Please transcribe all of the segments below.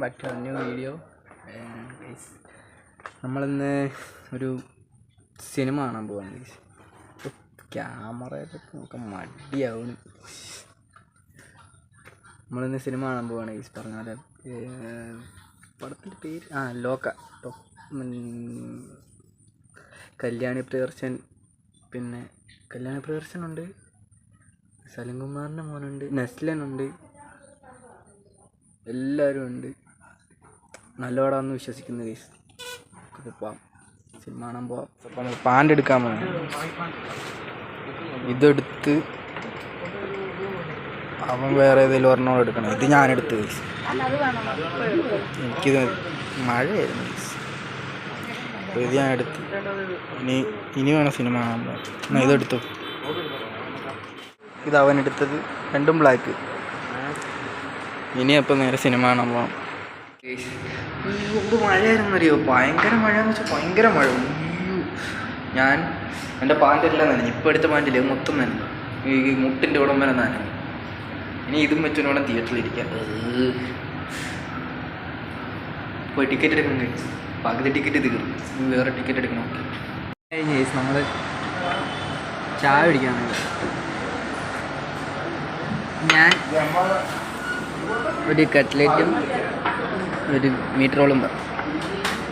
Back to new video. നമ്മളിന്ന് ഒരു cinema കാണാൻ പോവാണ്. ക്യാമറയിലൊക്കെ നമുക്ക് മടിയാവും. നമ്മളിന്ന് സിനിമ കാണാൻ പോവാണ്. പറഞ്ഞ പോലെ പടത്തിൻ്റെ പേര് ലോക. കല്യാണി പ്രിയദർശൻ, പിന്നെ കല്യാണി പ്രിയദർശനുണ്ട്, സലിംകുമാറിൻ്റെ മോനുണ്ട്, നെസ്ലനുണ്ട്, എല്ലാവരും ഉണ്ട്. നല്ല പടമാണെന്ന് വിശ്വസിക്കുന്നു ഗൈസ്. പോവാം, സിനിമ കാണാൻ പോവാം. അപ്പം പാൻ്റ് എടുക്കാൻ പോകും. ഇതെടുത്ത് അവൻ വേറെ ഏതെങ്കിലും ഒരെണ്ണം എടുക്കണം. ഇത് ഞാനെടുത്ത് ഗൈസ്. എനിക്കിത് മഴയായിരുന്നു ഗൈസ്. അപ്പോൾ ഇത് ഞാൻ എടുത്ത് ഇനി വേണം സിനിമ കാണാൻ പോകാൻ. എന്നാൽ ഇതെടുത്തു. ഇത് അവനെടുത്തത്, രണ്ടും ബ്ലാക്ക്. ഇനി അപ്പം നേരെ സിനിമ കാണാൻ പോകാം. മഴയായിരുന്നറിയോ? ഭയങ്കര മഴയെന്ന് വെച്ചാൽ ഭയങ്കര മഴ. ഞാൻ എൻ്റെ പാൻറ്റെല്ലാം നനഞ്ഞു. ഇപ്പോൾ എടുത്ത പാൻറ്റില്ലേ മൊത്തം നനഞ്ഞു. ഈ മുട്ടിൻ്റെ ഉടം വരെ നനഞ്ഞു. ഇനി ഇതും വെച്ചോണ്ട് വേണം തിയേറ്ററിലിരിക്കാൻ. പോയി ടിക്കറ്റ് എടുക്കണം കഴിച്ചു. പകുതി ടിക്കറ്റ് തീർന്നു. വേറെ ടിക്കറ്റ് എടുക്കണം. നമ്മൾ ചായ കുടിക്കാണ്. ഞാൻ ഒരു കട്ട്ലേറ്റും ഒരു മീറ്റ് റോളും പറഞ്ഞു.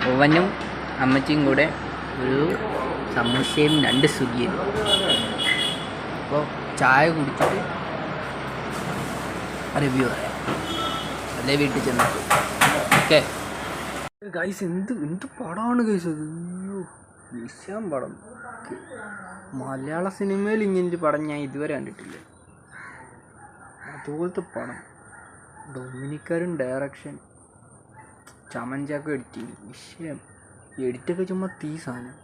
ഓവനും അമ്മച്ചിയും കൂടെ ഒരു സമൂസയും 2 സ്വിഗ്ഗിയും. അപ്പോൾ ചായ കുടിച്ചിട്ട് റിവ്യൂ പറയാം. അല്ലേ വീട്ടിൽ ചെന്നിട്ട്. ഓക്കെ ഗൈസ്, എന്ത് പടമാണ് ഗൈസ് അത്. വിഷയം പടം. മലയാള സിനിമയിൽ ഇങ്ങനൊരു പടം ഞാൻ ഇതുവരെ കണ്ടിട്ടില്ല. അതുപോലത്തെ പടം. ഡൊമിനിക്കാരും ഡയറക്ഷൻ, ചമൻചാക്കും എഡിറ്റിങ്. വിഷയം. എഡിറ്റൊക്കെ ചുമ്മാ തീ സാധനം.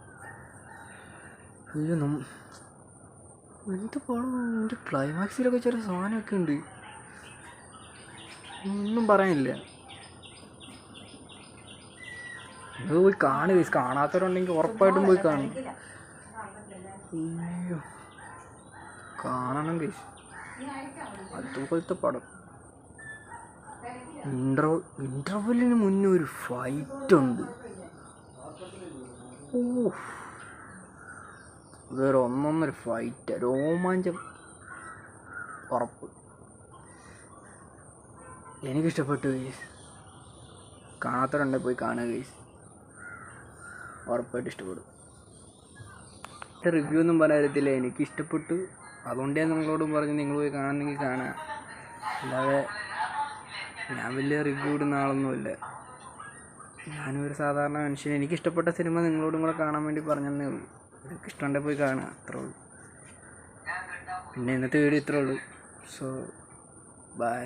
എന്ത് പടം. എൻ്റെ ക്ലൈമാക്സിലൊക്കെ ചെറിയ സാധനമൊക്കെ ഉണ്ട്. ഒന്നും പറയാനില്ല. നിങ്ങൾ പോയി കാണുക. കാണാത്തവരുണ്ടെങ്കിൽ ഉറപ്പായിട്ടും പോയി കാണും. അയ്യോ, കാണണം ഗൈസ്. അതുപോലത്തെ പടം. ഇൻ്റർവെല്ലിന് മുന്നേ ഒരു ഫൈറ്റുണ്ട്. വേറെ ഒന്നൊന്നൊരു ഫൈറ്റ്. രോമാഞ്ചം ഉറപ്പ്. എനിക്കിഷ്ടപ്പെട്ടു ഗൈസ്. കാണാത്തവരുണ്ടെങ്കിൽ പോയി കാണുക ഗൈസ്. ഉറപ്പായിട്ട് ഇഷ്ടപ്പെടും. റിവ്യൂ ഒന്നും പറയാറില്ല. എനിക്കിഷ്ടപ്പെട്ടു. അതുകൊണ്ട് ഞാൻ നിങ്ങളോടും പറഞ്ഞു നിങ്ങൾ പോയി കാണണമെങ്കിൽ കാണാം. അല്ലാതെ ഞാൻ വലിയ റിവ്യൂ ഇടുന്ന ആളൊന്നുമില്ല. ഞാനൊരു സാധാരണ മനുഷ്യൻ. എനിക്കിഷ്ടപ്പെട്ട സിനിമ നിങ്ങളോടും കൂടെ കാണാൻ വേണ്ടി പറഞ്ഞതന്നേ ഉള്ളൂ. നിങ്ങൾക്ക് ഇഷ്ടമുണ്ടെങ്കിൽ പോയി കാണുക, അത്രേ ഉള്ളൂ. പിന്നെ ഇന്നത്തെ വീഡിയോ ഇത്രേ ഉള്ളൂ. So by.